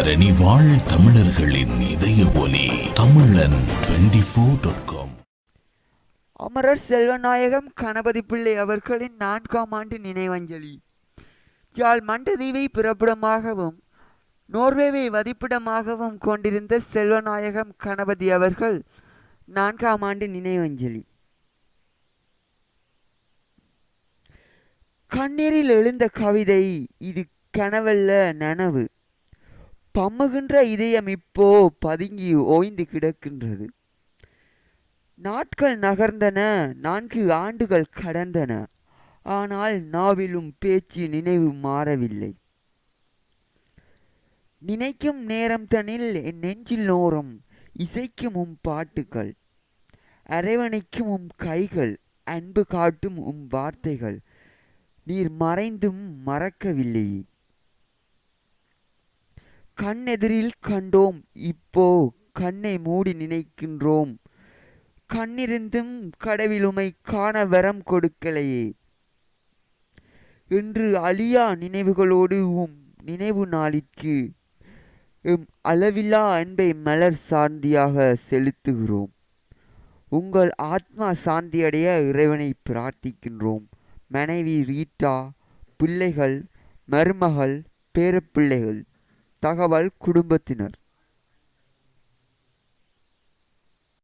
தரணி வாழ் தமிழர்களின் இதய ஒலி தமிழன் 24.com. அமரர் செல்வநாயகம் கணபதி பிள்ளை அவர்களின் 4ஆம் ஆண்டு நினைவஞ்சலி. யாழ் மண்டதீவை பிறப்பிடமாகவும் நோர்வேவை வதிப்பிடமாகவும் கொண்டிருந்த செல்வநாயகம் கணபதி அவர்கள் 4ஆம் ஆண்டு நினைவஞ்சலி. கண்ணீரில் எழுந்த கவிதை இது கனவல்ல நனவு. பம்முகின்ற இதயம் இப்போ பதுங்கி ஓய்ந்து கிடக்கின்றது. நாட்கள் நகர்ந்தன, 4 ஆண்டுகள் கடந்தன. ஆனால் நாவிலும் பேச்சு நினைவு மாறவில்லை. நினைக்கும் நேரம் தனில் என் நெஞ்சில் நோரம் இசைக்கும் பாட்டுகள், அரவணைக்கும் கைகள், அன்பு காட்டும் வார்த்தைகள் நீர் மறைந்தும் மறக்கவில்லையே. கண்ணெதிரில் கண்டோம், இப்போ கண்ணை மூடி நினைக்கின்றோம். கண்ணிருந்தும் கடவுளுமை காண வரம் கொடுக்கலையே. இன்று அழியா நினைவுகளோடு நினைவு நாளிற்கு அளவில்லா அன்பை மலர் சாந்தியாக செலுத்துகிறோம். உங்கள் ஆத்மா சாந்தியடைய இறைவனை பிரார்த்திக்கின்றோம். மனைவி ரீட்டா, பிள்ளைகள், மருமகள், பேரப்பிள்ளைகள். தகவல் குடும்பத்தினர்.